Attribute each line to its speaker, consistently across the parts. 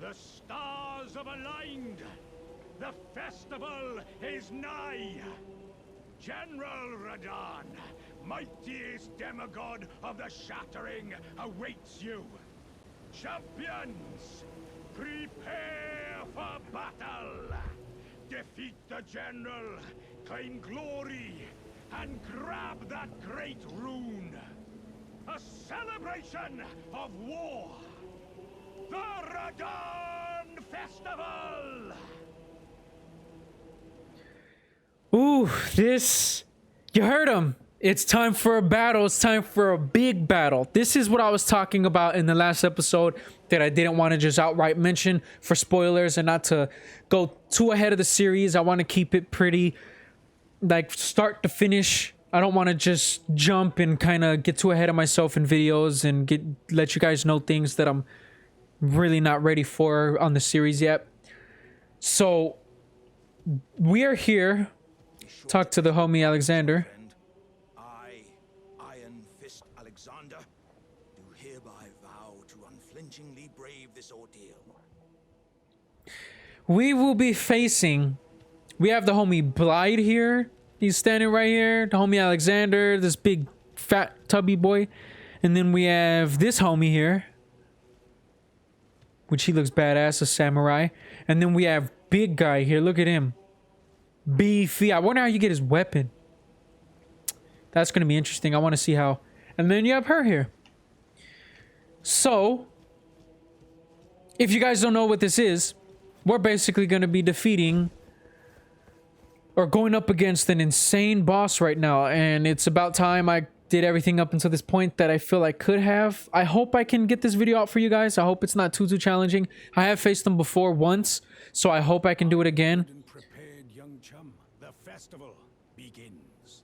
Speaker 1: The stars have aligned. The festival is nigh. General Radahn, mightiest demigod of the Shattering, awaits you. Champions, prepare for battle. Defeat the general, claim glory, and grab that great rune. A celebration of war. The Radahn Festival!
Speaker 2: Ooh, this... You heard him. It's time for a battle. It's time for a big battle. This is what I was talking about in the last episode that I didn't want to just outright mention for spoilers and not to go too ahead of the series. I want to keep it pretty, like, start to finish. I don't want to just jump and kind of get too ahead of myself in videos and let you guys know things that I'm really not ready for on the series yet. So we are here. Talk to the homie Alexander.
Speaker 3: I, Iron Fist Alexander, do hereby vow to unflinchingly brave this ordeal.
Speaker 2: We will be facing... We have the homie Blyde here. He's standing right here. The homie Alexander, this big fat tubby boy. And then we have this homie here, which he looks badass, a samurai. And then we have big guy here. Look at him. Beefy. I wonder how you get his weapon. That's going to be interesting. I want to see how. And then you have her here. So, if you guys don't know what this is, we're basically going to be defeating or going up against an insane boss right now. And it's about time I did everything up until this point that I feel I could have. I hope I can get this video out for you guys. I hope it's not too challenging. I have faced them before once, so I hope I can do it again.
Speaker 1: The festival begins.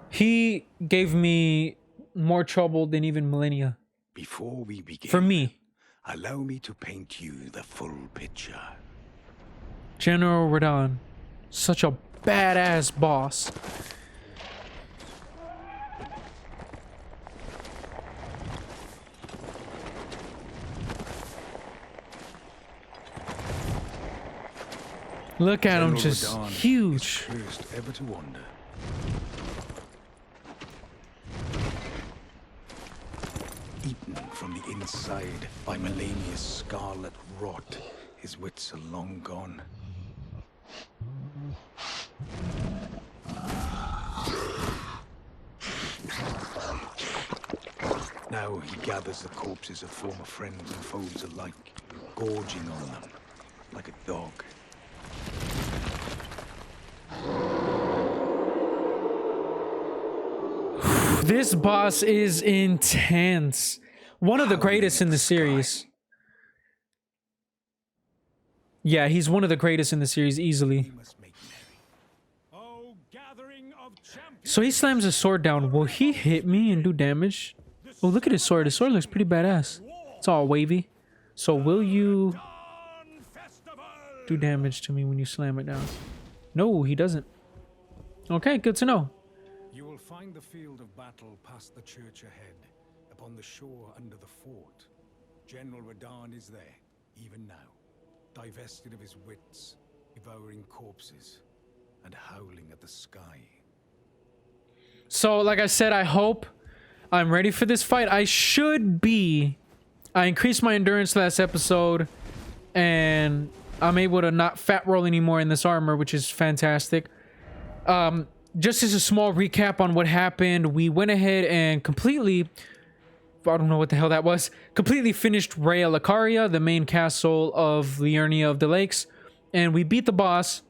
Speaker 2: He gave me more trouble than even Millennia.
Speaker 4: Before we begin,
Speaker 2: For me.
Speaker 4: allow me to paint you the full picture.
Speaker 2: General Radahn. Such a badass boss. Look at him, just
Speaker 4: Radahn
Speaker 2: huge.
Speaker 4: is cursed ever to wander. Eaten from the inside by Millennia's scarlet rot, his wits are long gone. Now he gathers the corpses of former friends and foes alike, gorging on them like a dog.
Speaker 2: This boss is intense. One of the greatest in the series. Yeah, he's one of the greatest in the series easily.
Speaker 1: Oh, gathering of champions.
Speaker 2: So he slams his sword down. Will he hit me and do damage? Oh, look at his sword. His sword looks pretty badass. It's all wavy. So will you do damage to me when you slam it down? No, he doesn't. Okay, good to know.
Speaker 5: You will find the field of battle past the church ahead, upon the shore under the fort. General Radahn is there, even now, divested of his wits, devouring corpses, and howling at the sky.
Speaker 2: So, like I said, I hope I'm ready for this fight. I should be. I increased my endurance last episode, and I'm able to not fat roll anymore in this armor, which is fantastic. Just as a small recap on what happened, we went ahead and completely, I don't know what the hell that was, completely finished Raya Lucaria, the main castle of Liurnia of the Lakes, and we beat the boss,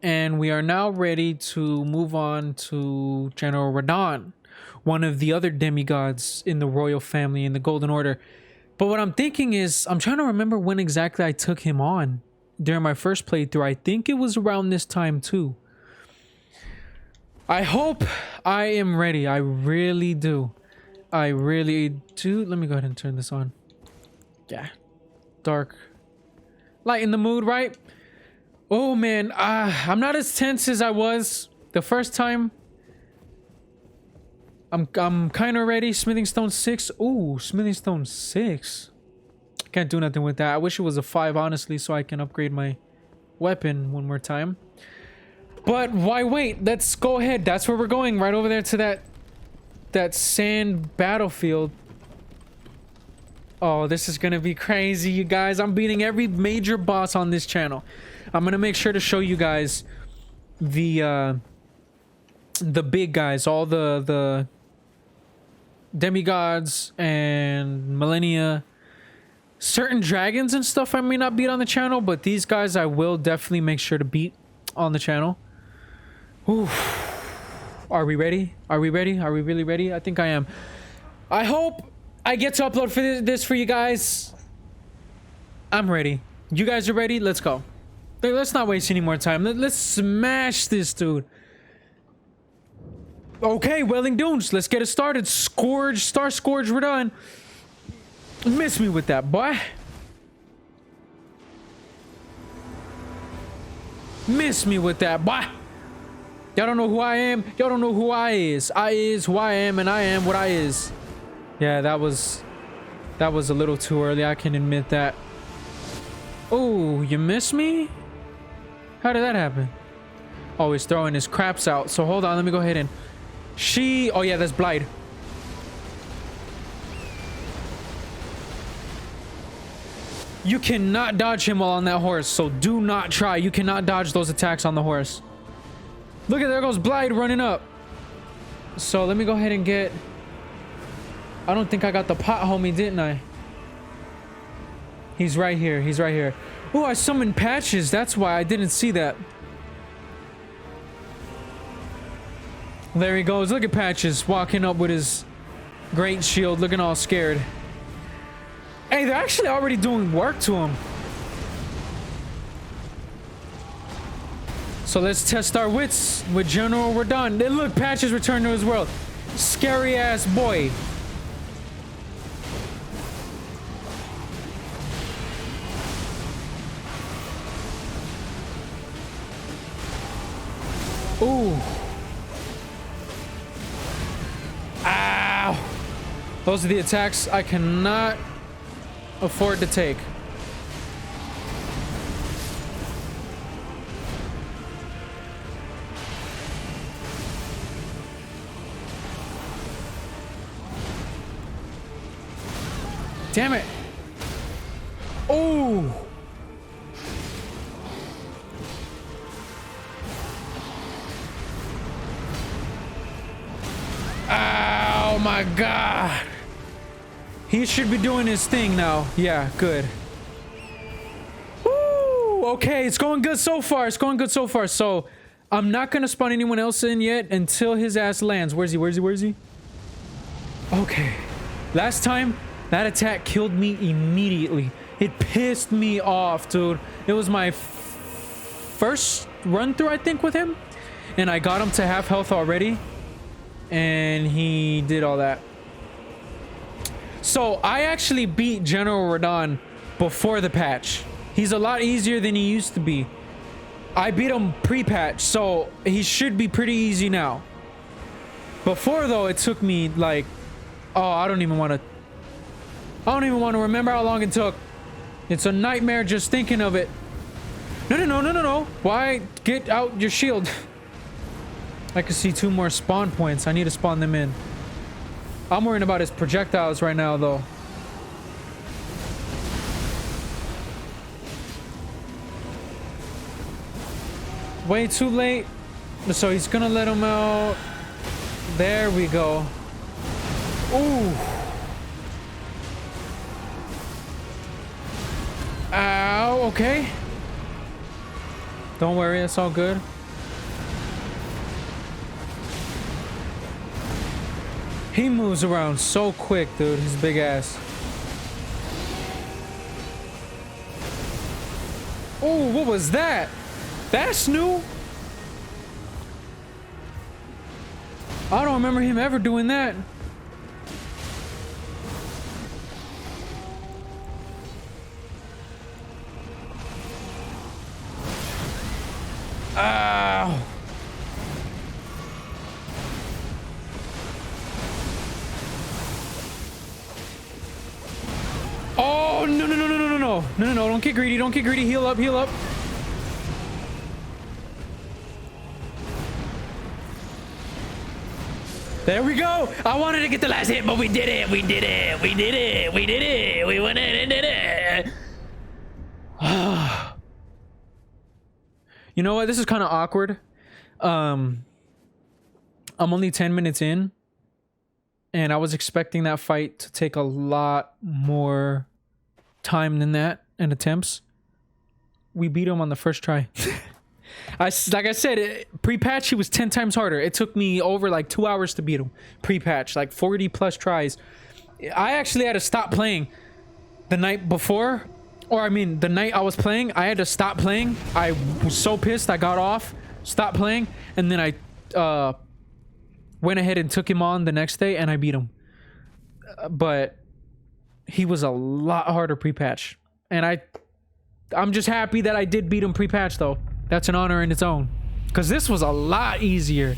Speaker 2: and we are now ready to move on to General Radahn, one of the other demigods in the royal family in the Golden Order. But what I'm thinking is, I'm trying to remember when exactly I took him on during my first playthrough. I think it was around this time too. I hope I am ready. I really do. I really do. Let me go ahead and turn this on. Yeah. Dark. Light in the mood, right? Oh, man. I'm not as tense as I was the first time. I'm kind of ready. Smithing Stone 6. Ooh, Smithing Stone 6. Can't do nothing with that. I wish it was a 5, honestly, so I can upgrade my weapon one more time. But why wait? Let's go ahead. That's where we're going. Right over there to that sand battlefield. Oh, this is gonna be crazy, you guys. I'm beating every major boss on this channel. I'm gonna make sure to show you guys the big guys, all the demigods and millennia. Certain dragons and stuff I may not beat on the channel, but these guys I will definitely make sure to beat on the channel. Oof. Are we ready? Are we ready? Are we really ready? I think I am. I hope I get to upload for this for you guys. I'm ready. You guys are ready? Let's go. Let's not waste any more time. Let's smash this dude. Okay, Welling Dunes. Let's get it started. Starscourge, Radahn. Miss me with that, boy. Miss me with that, boy. Y'all don't know who I am. Y'all don't know who I is. I is who I am, and I am what I is. Yeah, that was a little too early. I can admit that. Oh, you missed me? How did that happen? Oh, he's throwing his craps out. So hold on, let me go ahead and... Oh yeah, that's Blight. You cannot dodge him while on that horse, so do not try. You cannot dodge those attacks on the horse. Look at, there goes Blight running up. So let me go ahead and get... I don't think I got the pot homie, didn't I? He's right here. He's right here. Oh, I summoned Patches. That's why I didn't see that. There he goes. Look at Patches walking up with his great shield, looking all scared. Hey, they're actually already doing work to him. So let's test our wits with General Radahn. Then look, Patches returned to his world. Scary ass boy. Ooh. Ow. Those are the attacks I cannot afford to take. Damn it. Oh. Oh my god. He should be doing his thing now. Yeah, good. Woo! Okay, it's going good so far. It's going good so far. So, I'm not gonna spawn anyone else in yet until his ass lands. Where's he? Where's he? Where's he? Okay. Last time, that attack killed me immediately. It pissed me off, dude. It was my first run through, I think, with him. And I got him to half health already. And he did all that. So I actually beat General Radahn before the patch. He's a lot easier than he used to be. I beat him pre-patch, so he should be pretty easy now. Before though, it took me like, oh, I don't even want to remember how long it took. It's a nightmare just thinking of it. No. Why? Get out your shield. I can see 2 more spawn points. I need to spawn them in. I'm worrying about his projectiles right now, though. Way too late. So he's gonna let him out. There we go. Ooh. Ow, okay. Don't worry, it's all good. He moves around so quick, dude. His big ass. Oh, what was that? That's new. I don't remember him ever doing that. Ow. Oh, no. No, no, no, don't get greedy, don't get greedy. Heal up, heal up. There we go. I wanted to get the last hit, but we did it. We did it. We did it. We did it. We went in and did it. You know what? This is kind of awkward. I'm only 10 minutes in, and I was expecting that fight to take a lot more time than that and attempts. We beat him on the first try. Like I said, pre-patch he was 10 times harder. It took me over like 2 hours to beat him. Pre-patch, like 40 plus tries. I actually had to stop playing the night before, or I mean the night I was playing. I had to stop playing. I was so pissed. I got off, stopped playing, and then I went ahead and took him on the next day, and I beat him. But he was a lot harder pre-patch, and I'm just happy that I did beat him pre-patch though. That's an honor in its own, because this was a lot easier.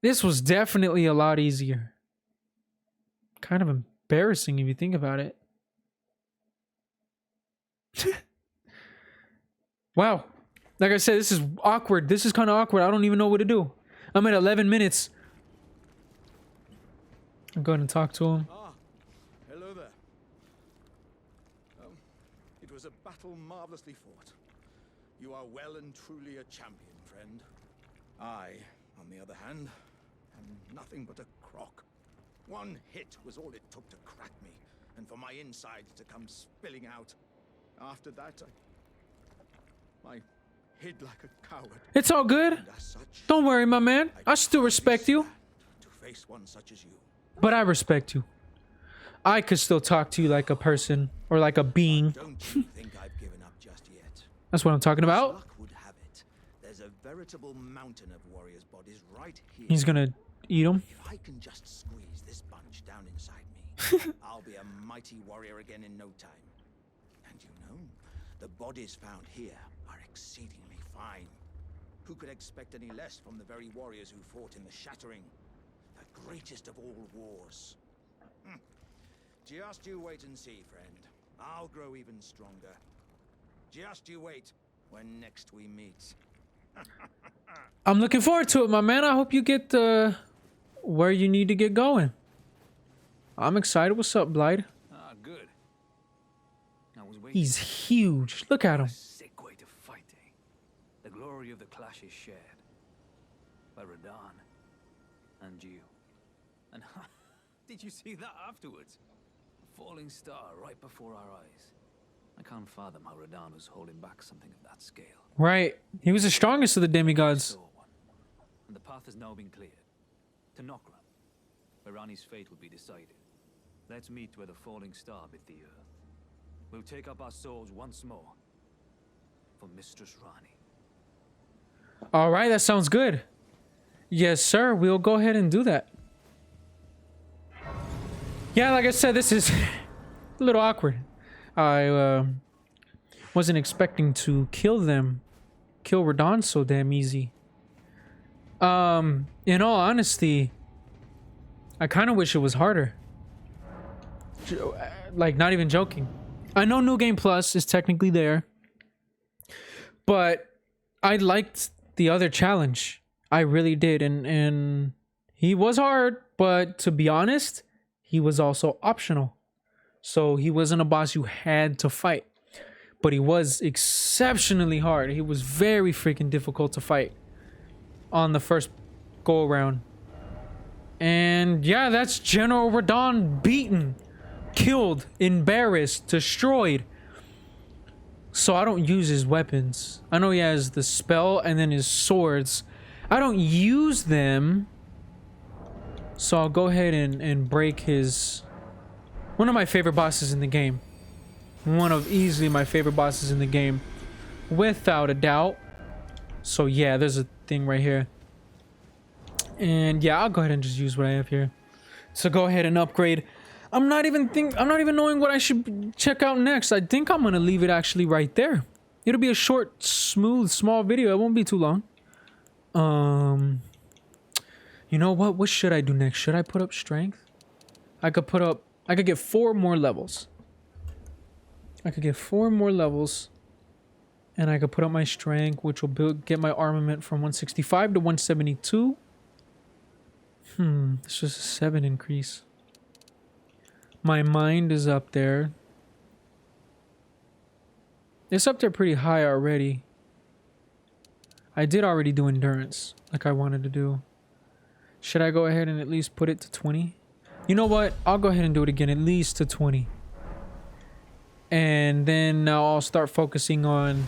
Speaker 2: This was definitely a lot easier. Kind of embarrassing if you think about it. Wow. Like I said, this is awkward. This is kind of awkward. I don't even know what to do. I'm at 11 minutes. I'm going to talk to him.
Speaker 3: Hello there. It was a battle marvelously fought. You are well and truly a champion, friend. I, on the other hand, am nothing but a crock. One hit was all it took to crack me, and for my insides to come spilling out. After that, I hid like a coward.
Speaker 2: It's all good.
Speaker 3: And as such,
Speaker 2: Don't worry, my man. I still respect you.
Speaker 3: to face one such as you.
Speaker 2: But I respect you. I could still talk to you like a person or like a being.
Speaker 3: Don't you think I've given up just yet?
Speaker 2: That's what I'm talking
Speaker 3: As
Speaker 2: about.
Speaker 3: luck would have it, there's a veritable mountain of warriors' bodies right here.
Speaker 2: He's gonna eat him.
Speaker 3: If I can just squeeze this bunch down inside me, I'll be a mighty warrior again in no time. And you know, the bodies found here are exceedingly fine. Who could expect any less from the very warriors who fought in the Shattering? The greatest of all wars. Just you wait and see, friend. I'll grow even stronger. Just you wait when next we meet.
Speaker 2: I'm looking forward to it, my man. I hope you get where you need to get going. I'm excited. What's up, Blythe?
Speaker 4: Ah, good. I was waiting.
Speaker 2: He's huge. Look at him.
Speaker 4: Sick way to fight, eh? The glory of the clash is shared by Radahn and you. And did you see that afterwards? A falling star right before our eyes. I can't fathom how Radahn was holding back something of that scale.
Speaker 2: Right. He was the strongest of the demigods.
Speaker 4: Saw one. And the path has now been cleared. To Nokra, where Rani's fate will be decided. Let's meet where the falling star bit the earth. We'll take up our swords once more for Mistress Rani.
Speaker 2: All right, that sounds good. Yes, sir. We'll go ahead and do that. Yeah, like I said, this is a little awkward. I wasn't expecting to kill Radahn so damn easy. In all honesty, I kind of wish it was harder. Like, not even joking. I know New Game Plus is technically there, but I liked the other challenge. I really did, and he was hard, but to be honest, he was also optional. So he wasn't a boss you had to fight, but he was exceptionally hard. He was very freaking difficult to fight on the first go around. And yeah, that's General Radahn beaten, killed, embarrassed, destroyed. So I don't use his weapons. I know he has the spell and then his swords. I don't use them. So I'll go ahead and break his... One of my favorite bosses in the game. One of easily my favorite bosses in the game. Without a doubt. So yeah, there's a thing right here. And yeah, I'll go ahead and just use what I have here. So go ahead and upgrade. I'm not even knowing what I should check out next. I think I'm gonna leave it actually right there. It'll be a short, smooth, small video. It won't be too long. You know what? What should I do next? Should I put up strength? I I could get 4 more levels. I could get 4 more levels. And I could put up my strength, which will get my armament from 165 to 172. It's just a 7 increase. My mind is up there. It's up there pretty high already. I did already do endurance, like I wanted to do. Should I go ahead and at least put it to 20? You know what? I'll go ahead and do it again, at least to 20. And then now I'll start focusing on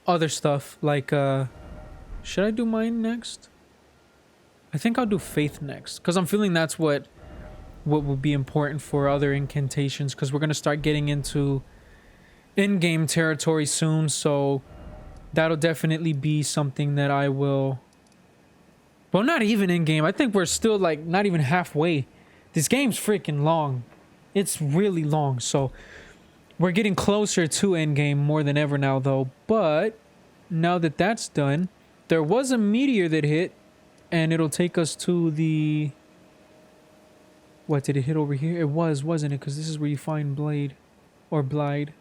Speaker 2: other stuff, like, should I do mine next? I think I'll do faith next, because I'm feeling that's what would be important for other incantations, because we're going to start getting into in-game territory soon, so that'll definitely be something that I will... Well, not even in-game. I think we're still, like, not even halfway. This game's freaking long. It's really long, so... We're getting closer to endgame more than ever now, though. But now that that's done, there was a meteor that hit, and it'll take us to the... What, did it hit over here? It was, wasn't it? Because this is where you find Blade. Or Blide.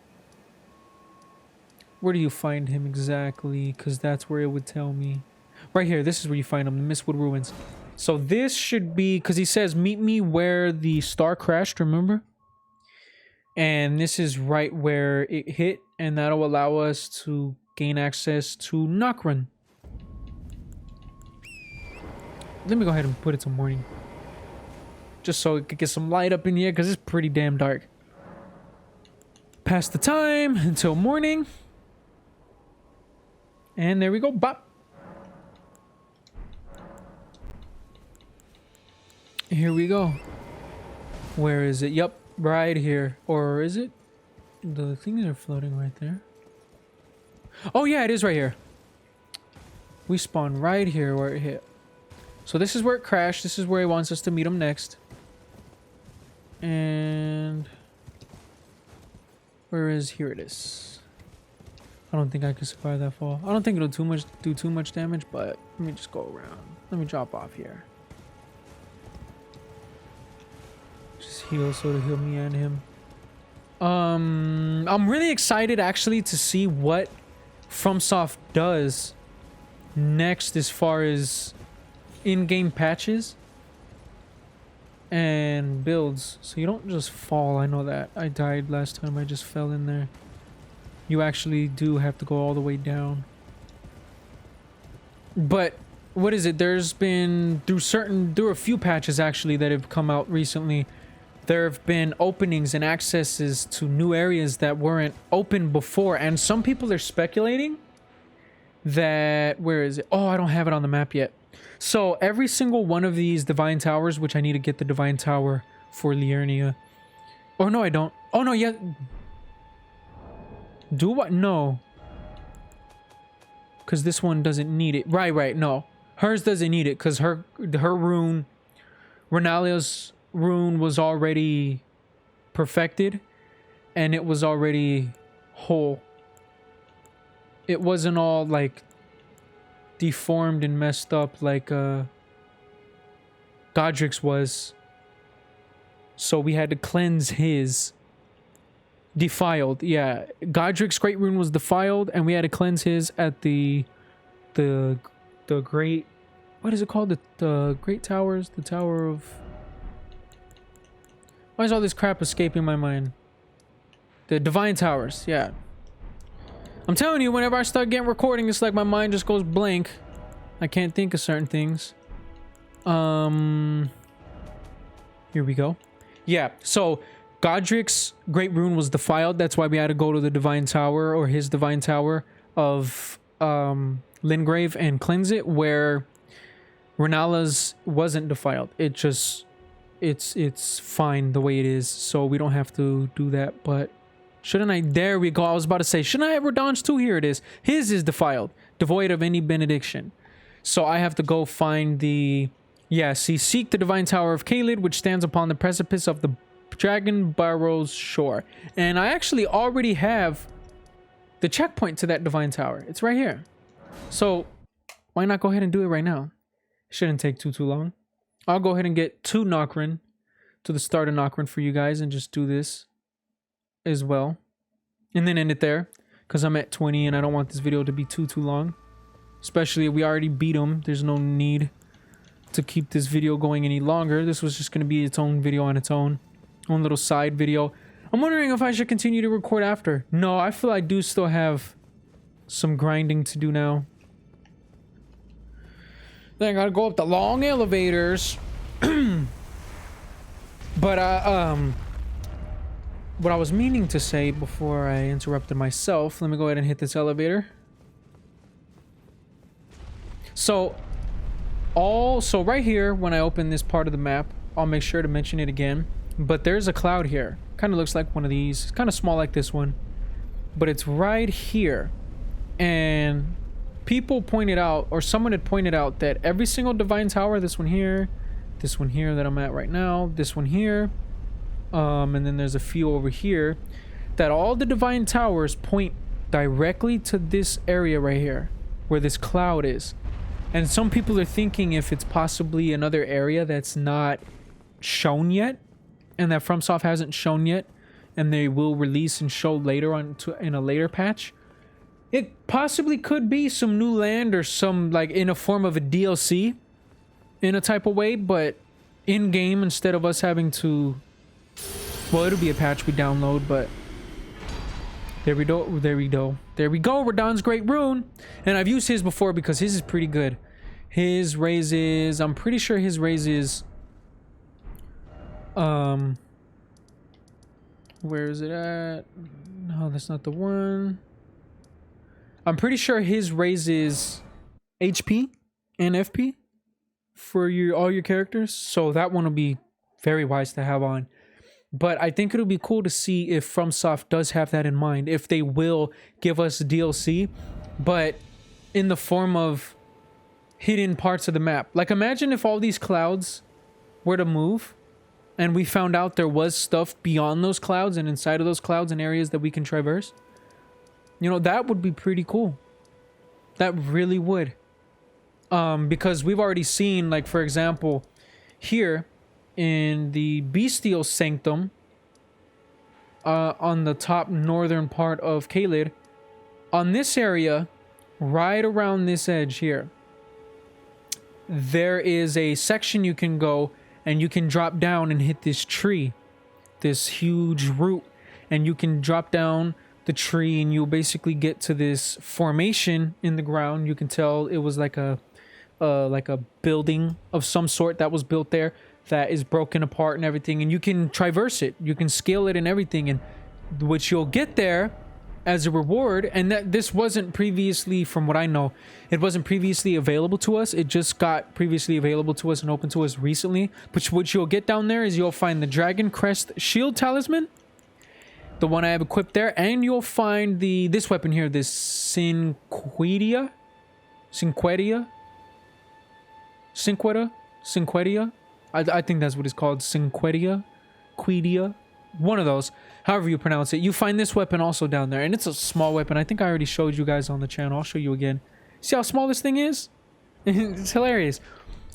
Speaker 2: Where do you find him exactly? Because that's where it would tell me. Right here, this is where you find him, the Mistwood Ruins. So this should be... Because he says, meet me where the star crashed, remember? And this is right where it hit, and that'll allow us to gain access to Nokron. Let me go ahead and put it to morning. Just so it could get some light up in here, because it's pretty damn dark. Pass the time until morning. And there we go. Bop. Here we go. Where is it? Yup. Right here. Or is it? The things are floating right there. Oh yeah, it is right here. We spawn right here where it hit. So this is where it crashed. This is where he wants us to meet him next. And... Where is... Here it is. I don't think I can survive that fall. I don't think it'll do too much damage, but let me just go around. Let me drop off here. Just heal, so to heal me and him. I'm really excited actually to see what FromSoft does next as far as in-game patches and builds. So you don't just fall. I know that. I died last time. I just fell in there. You actually do have to go all the way down. But what is it? There's been through a few patches actually that have come out recently. There have been openings and accesses to new areas that weren't open before, and some people are speculating that... Where is it? Oh, I don't have it on the map yet. So every single one of these divine towers, which I need to get the divine tower for Liurnia. Oh no, I don't. Oh no, yeah. Do what? No. Because this one doesn't need it. Right, no. Hers doesn't need it because her rune, Renalia's rune was already perfected and it was already whole. It wasn't all like deformed and messed up like Godric's was. So we had to cleanse his. Defiled, yeah. Godric's great rune was defiled and we had to cleanse his at the great... What is it called? The Great Towers? The Tower of... Why is all this crap escaping my mind? The Divine Towers, yeah. I'm telling you, whenever I start getting recording, it's like my mind just goes blank. I can't think of certain things. Here we go. Yeah, so Godric's great rune was defiled. That's why we had to go to the Divine Tower, or his Divine Tower of Lingrave, and cleanse it, where Renala's wasn't defiled. It just... It's fine the way it is, so we don't have to do that. But shouldn't I? There we go. I was about to say, shouldn't I have Radahn's too? Here it is. His is defiled, devoid of any benediction. So I have to go find the... Yeah, see, seek the Divine Tower of Caelid, which stands upon the precipice of the Dragon Barrow's shore. And I actually already have the checkpoint to that Divine Tower. It's right here. So why not go ahead and do it right now? It shouldn't take too long. I'll go ahead and get 2 Nokron to the start of Knockrun for you guys and just do this as well. And then end it there. Because I'm at 20 and I don't want this video to be too long. Especially if we already beat him. There's no need to keep this video going any longer. This was just going to be its own video on its own. One little side video. I'm wondering if I should continue to record after. No, I feel I do still have some grinding to do now. Then I gotta go up the long elevators. But what I was meaning to say before I interrupted myself, let me go ahead and hit this elevator. So right here, when I open this part of the map, I'll make sure to mention it again. But there's a cloud here. Kind of looks like one of these. It's kind of small like this one. But it's right here. And people pointed out, or someone had pointed out, that every single Divine Tower, this one here that I'm at right now, this one here, and then there's a few over here, that all the Divine Towers point directly to this area right here, where this cloud is. And some people are thinking if it's possibly another area that's not shown yet, and that FromSoft hasn't shown yet, and they will release and show later on in a later patch. It possibly could be some new land or some, like, in a form of a DLC in a type of way, but in game, instead of us having to, well, it'll be a patch we download, but there we go, Radahn's Great Rune. And I've used his before because his is pretty good. His raises, I'm pretty sure his raises, where is it at? No, that's not the one. I'm pretty sure his raises HP and FP for all your characters. So that one will be very wise to have on. But I think it'll be cool to see if FromSoft does have that in mind. If they will give us DLC, but in the form of hidden parts of the map. Like, imagine if all these clouds were to move and we found out there was stuff beyond those clouds and inside of those clouds and areas that we can traverse. You know, that would be pretty cool. That really would. Because we've already seen, like, for example, here in the Bestial Sanctum, on the top northern part of Caelid, on this area, right around this edge here, there is a section you can go and you can drop down and hit this tree, this huge root, and you can drop down the tree and you'll basically get to this formation in the ground. You can tell it was like a building of some sort that was built there that is broken apart and everything, and you can traverse it, you can scale it and everything, and which you'll get there as a reward. And that this wasn't previously, from what I know, it wasn't previously available to us. It just got previously available to us and open to us recently. But what you'll get down there is you'll find the Dragon Crest Shield Talisman, the one I have equipped there, and you'll find this weapon here, this Cinquedia. I think that's what it's called, Quedia, one of those, however you pronounce it. You find this weapon also down there, and it's a small weapon. I think I already showed you guys on the channel. I'll show you again. See how small this thing is? It's hilarious.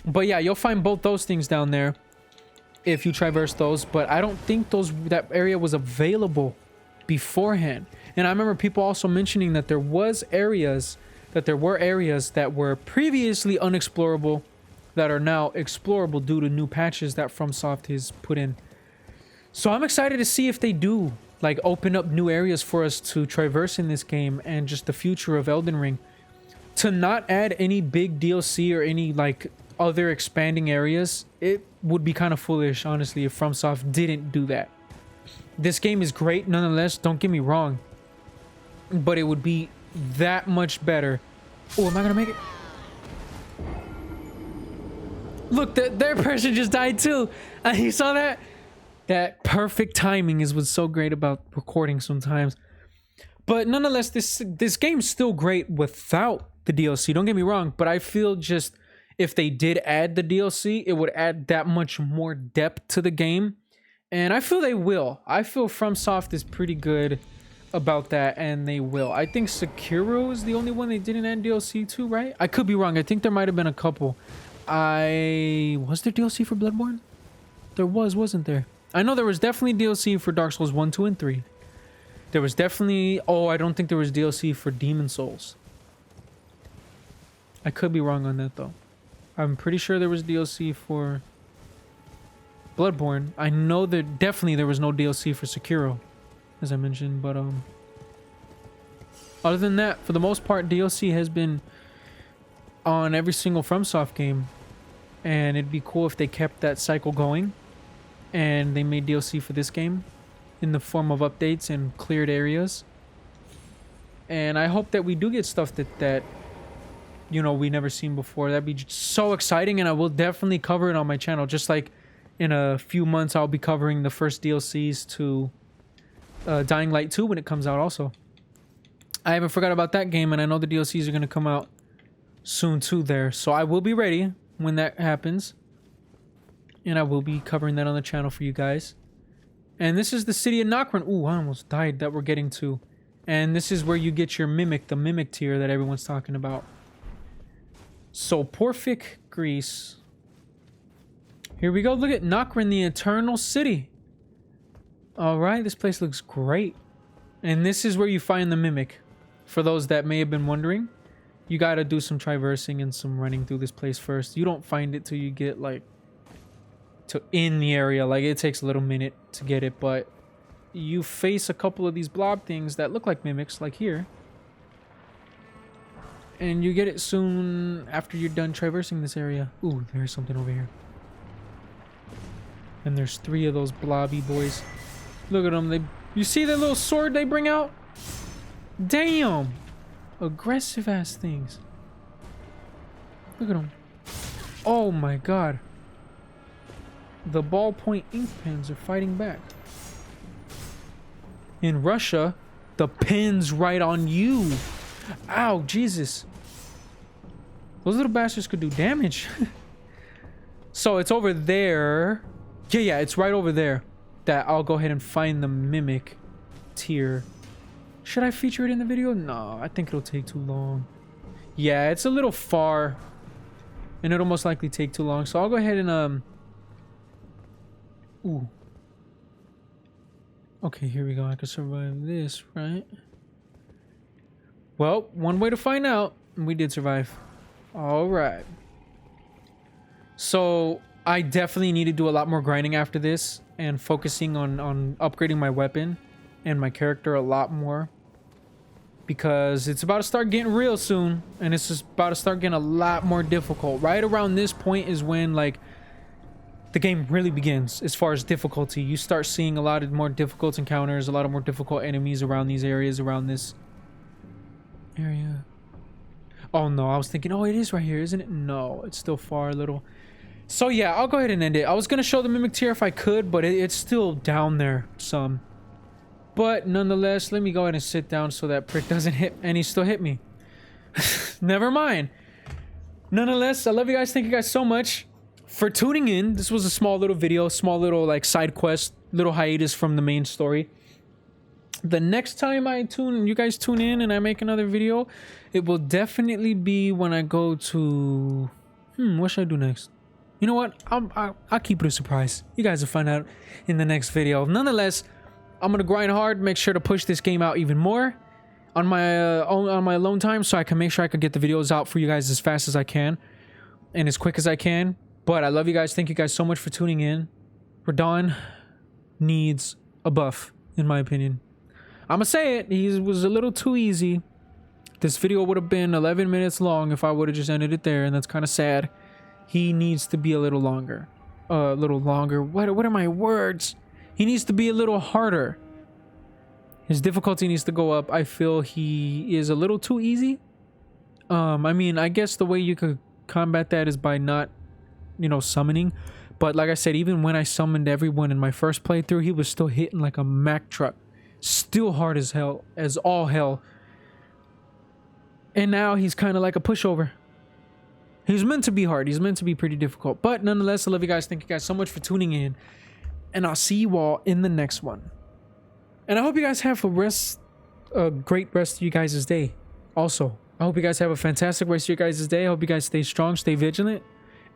Speaker 2: But yeah, you'll find both those things down there if you traverse those, but I don't think that area was available beforehand. And I remember people also mentioning that there were areas that were previously unexplorable that are now explorable due to new patches that FromSoft has put in. So I'm excited to see if they do, like, open up new areas for us to traverse in this game, and just the future of Elden Ring. To not add any big DLC or any, like, other expanding areas, it would be kind of foolish, honestly, if FromSoft didn't do that. This game is great nonetheless, don't get me wrong, but it would be that much better. Oh, am I gonna make it? Look, their person just died too. You saw that? That perfect timing is what's so great about recording sometimes. But nonetheless, this game's still great without the DLC. Don't get me wrong, but I feel just if they did add the DLC, it would add that much more depth to the game. And I feel they will. I feel FromSoft is pretty good about that, and they will. I think Sekiro is the only one they didn't add DLC to, right? I could be wrong. I think there might have been a couple. Was there DLC for Bloodborne? There was, wasn't there? I know there was definitely DLC for Dark Souls 1, 2, and 3. There was definitely... Oh, I don't think there was DLC for Demon Souls. I could be wrong on that, though. I'm pretty sure there was DLC for Bloodborne. I know that definitely there was no DLC for Sekiro, as I mentioned, but other than that, for the most part, DLC has been on every single FromSoft game, and it'd be cool if they kept that cycle going, and they made DLC for this game in the form of updates and cleared areas. And I hope that we do get stuff that you know, we never seen before. That'd be so exciting, and I will definitely cover it on my channel. Just like in a few months, I'll be covering the first DLCs to Dying Light 2 when it comes out also. I haven't forgot about that game, and I know the DLCs are going to come out soon too there. So I will be ready when that happens, and I will be covering that on the channel for you guys. And this is the city of Nokron. Ooh, I almost died that we're getting to. And this is where you get your Mimic, the Mimic tier that everyone's talking about. So, Porphic, Greece. Here we go. Look at Nokron, the Eternal City. Alright, this place looks great. And this is where you find the Mimic. For those that may have been wondering, you gotta do some traversing and some running through this place first. You don't find it till you get, like, to in the area. Like, it takes a little minute to get it, but you face a couple of these blob things that look like mimics, like here. And you get it soon after you're done traversing this area. Ooh, there's something over here. And there's 3 of those blobby boys. Look at them. You see that little sword they bring out? Damn! Aggressive ass things. Look at them. Oh my god. The ballpoint ink pens are fighting back. In Russia, the pen's right on you. Ow, Jesus. Those little bastards could do damage. So it's over there. Yeah, it's right over there. That I'll go ahead and find the Mimic tier. Should I feature it in the video? No, I think it'll take too long. Yeah, it's a little far. And it'll most likely take too long. So I'll go ahead and Ooh. Okay, here we go. I can survive this, right? Well, one way to find out. We did survive. Alright. So, I definitely need to do a lot more grinding after this. And focusing on upgrading my weapon. And my character a lot more. Because it's about to start getting real soon. And it's just about to start getting a lot more difficult. Right around this point is when, like, the game really begins as far as difficulty. You start seeing a lot of more difficult encounters, a lot of more difficult enemies around these areas, around this area. Oh no, I was thinking, oh, it is right here, isn't it? No, it's still far a little. So yeah, I'll go ahead and end it. I was gonna show the Mimic tier if I could, but it's still down there some. But nonetheless, let me go ahead and sit down so that prick doesn't hit, and he still hit me. Never mind. Nonetheless, I love you guys. Thank you guys so much for tuning in. This was a small little video, small little like side quest, little hiatus from the main story. The next time you guys tune in and I make another video, it will definitely be when I go to what should I do next? You know what? I'll keep it a surprise. You guys will find out in the next video. Nonetheless, I'm gonna grind hard, make sure to push this game out even more on my alone time, so I can make sure I can get the videos out for you guys as fast as I can and as quick as I can. But I love you guys. Thank you guys so much for tuning in. Radahn needs a buff, in my opinion. I'm gonna say it. He was a little too easy. This video would have been 11 minutes long if I would have just ended it there, and that's kind of sad. He needs to be a little longer. What are my words? He needs to be a little harder. His difficulty needs to go up. I feel he is a little too easy. I mean, I guess the way you could combat that is by not, you know, summoning. But like I said, even when I summoned everyone in my first playthrough, he was still hitting like a Mack truck. Still hard as hell, as all hell. And now he's kind of like a pushover. He's meant to be hard. He's meant to be pretty difficult. But nonetheless, I love you guys. Thank you guys so much for tuning in. And I'll see you all in the next one. And I hope you guys have a great rest of you guys' day. Also, I hope you guys have a fantastic rest of your guys' day. I hope you guys stay strong, stay vigilant.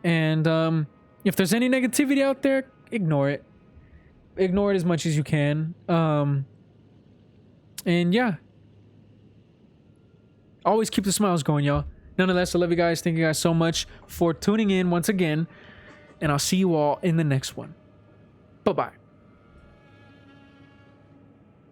Speaker 2: And if there's any negativity out there, ignore it. Ignore it as much as you can. And yeah. Always keep the smiles going, y'all. Nonetheless, I love you guys. Thank you guys so much for tuning in once again. And I'll see you all in the next one. Bye-bye.